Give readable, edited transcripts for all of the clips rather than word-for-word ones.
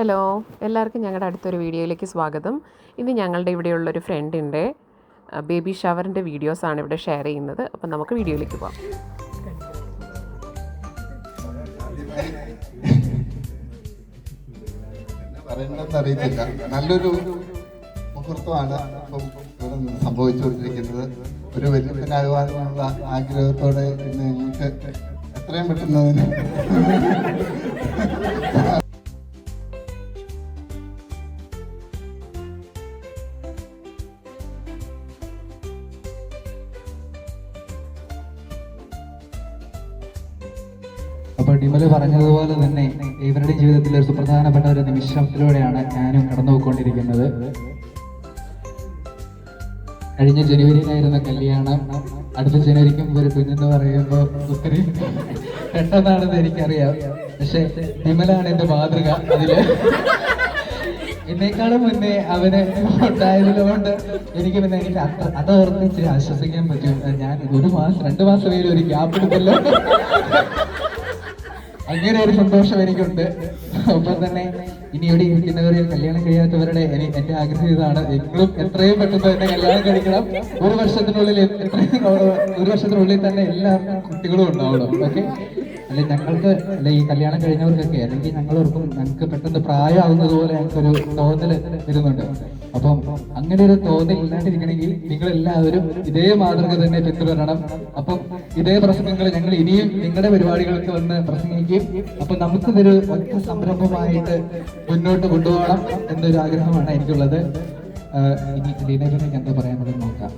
Hello, എല്ലാവർക്കും ഞങ്ങളുടെ അടുത്തൊരു വീഡിയോയിലേക്ക് സ്വാഗതം. ഇന്ന് ഞങ്ങളുടെ ഇവിടെയുള്ളൊരു ഫ്രണ്ടിൻ്റെ ബേബി ഷവറിൻ്റെ വീഡിയോസാണ് ഇവിടെ ഷെയർ ചെയ്യുന്നത്. അപ്പം നമുക്ക് വീഡിയോയിലേക്ക് പോകാം. അറിയത്തില്ല, നല്ലൊരു മുഹൂർത്തമാണ് ഇപ്പം ഇവിടെ സംഭവിച്ചുകൊണ്ടിരിക്കുന്നത്. ഒരു വലിയപ്പനാകുവാനുള്ള ആഗ്രഹത്തോടെ ഇന്ന് ഞങ്ങൾക്ക് എത്രയും പെട്ടെന്നതിന് അപ്പോൾ ഡിമല് പറഞ്ഞതുപോലെ തന്നെ ഇവരുടെ ജീവിതത്തിൽ ഒരു സുപ്രധാനപ്പെട്ട ഒരു നിമിഷത്തിലൂടെയാണ് ഞാനും കടന്നു പോയിക്കൊണ്ടിരിക്കുന്നത്. കഴിഞ്ഞ ജനുവരിയിലായിരുന്ന കല്യാണം, അടുത്ത ജനുവരിക്കും ഒരു കുഞ്ഞെന്ന് പറയുമ്പോൾ ഒത്തിരി പെട്ടെന്നാണെന്ന് എനിക്കറിയാം. പക്ഷെ ഡിമലാണ് എൻ്റെ മാതൃക. അതില് എന്നേക്കാളും മുന്നേ അവന് ഉണ്ടായതുകൊണ്ട് എനിക്ക് അതോർത്ത് ഇച്ചിരി ആശ്വസിക്കാൻ പറ്റും. ഞാൻ 1 മാസം 2 മാസം പേര് ഒരു ഗ്യാപ്പ് എടുത്തല്ലോ, അങ്ങനെ ഒരു സന്തോഷം എനിക്കുണ്ട്. ഒപ്പം തന്നെ ഇനി ഇവിടെ ഇരിക്കുന്നവരിൽ കല്യാണം കഴിയാത്തവരുടെ എന്റെ ആഗ്രഹം ഇതാണ്: നിങ്ങളും എത്രയും പെട്ടെന്ന് തന്നെ കല്യാണം കഴിക്കണം. 1 വർഷത്തിനുള്ളിൽ തന്നെ എല്ലാവർക്കും കുട്ടികളും ഉണ്ടാവണം. ഓക്കെ, അല്ലെ ഞങ്ങൾക്ക് ഈ കല്യാണം കഴിഞ്ഞവർക്കൊക്കെ അല്ലെങ്കിൽ ഞങ്ങൾക്ക് പെട്ടെന്ന് പ്രായമാവുന്നത് പോലെ ഞങ്ങൾക്കൊരു തോന്നല് വരുന്നുണ്ട്. അപ്പം അങ്ങനെ ഒരു തോന്നൽ ഇല്ലാണ്ടിരിക്കണമെങ്കിൽ നിങ്ങളെല്ലാവരും ഇതേ മാതൃക തന്നെ പിന്തുടരണം. അപ്പം ഇതേ പ്രസംഗങ്ങൾ ഞങ്ങൾ ഇനിയും നിങ്ങളുടെ പരിപാടികൾക്ക് വന്ന് പ്രസംഗിക്കും. അപ്പൊ നമുക്കിതൊരു ഒറ്റ സംരംഭമായിട്ട് മുന്നോട്ട് കൊണ്ടുപോകണം എന്നൊരു ആഗ്രഹമാണ് എനിക്കുള്ളത്. ഇനി ലീനേബിനേക്ക് എന്താ പറയാനുള്ളത് നോക്കാം.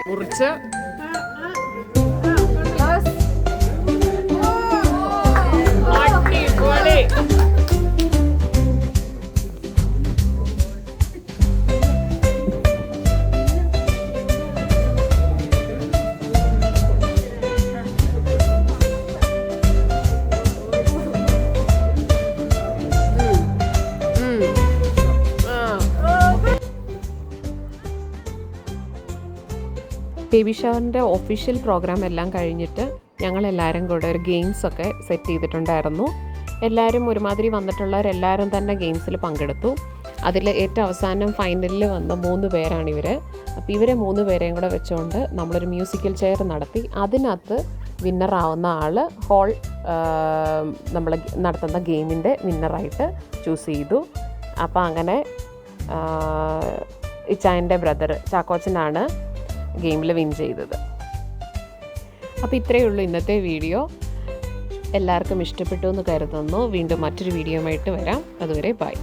മുറിച്ച് ബേബി ഷവറിൻ്റെ ഒഫീഷ്യൽ പ്രോഗ്രാം എല്ലാം കഴിഞ്ഞിട്ട് ഞങ്ങളെല്ലാവരും കൂടെ ഒരു ഗെയിംസൊക്കെ സെറ്റ് ചെയ്തിട്ടുണ്ടായിരുന്നു. എല്ലാവരും ഒരുമാതിരി വന്നിട്ടുള്ളവരെല്ലാവരും തന്നെ ഗെയിംസിൽ പങ്കെടുത്തു. അതിൽ ഏറ്റവും അവസാനം ഫൈനലിൽ വന്ന 3 പേരാണിവർ. അപ്പോൾ ഇവരെ 3 പേരെയും കൂടെ വെച്ചുകൊണ്ട് നമ്മളൊരു മ്യൂസിക്കൽ ചെയർ നടത്തി. അതിനകത്ത് വിന്നറാവുന്ന ആൾ നമ്മൾ നടത്തുന്ന ഗെയിമിൻ്റെ വിന്നറായിട്ട് ചൂസ് ചെയ്തു. അപ്പോൾ അങ്ങനെ ഇച്ചായൻ്റെ ബ്രദർ ചാക്കോച്ചനാണ് ഗെയിമിൽ വിൻ ചെയ്തത്. അപ്പോൾ ഇത്രയേ ഉള്ളൂ ഇന്നത്തെ വീഡിയോ. എല്ലാവർക്കും ഇഷ്ടപ്പെട്ടു എന്ന് കരുതുന്നു. വീണ്ടും മറ്റൊരു വീഡിയോയുമായിട്ട് വരാം. അതുവരെ ബൈ.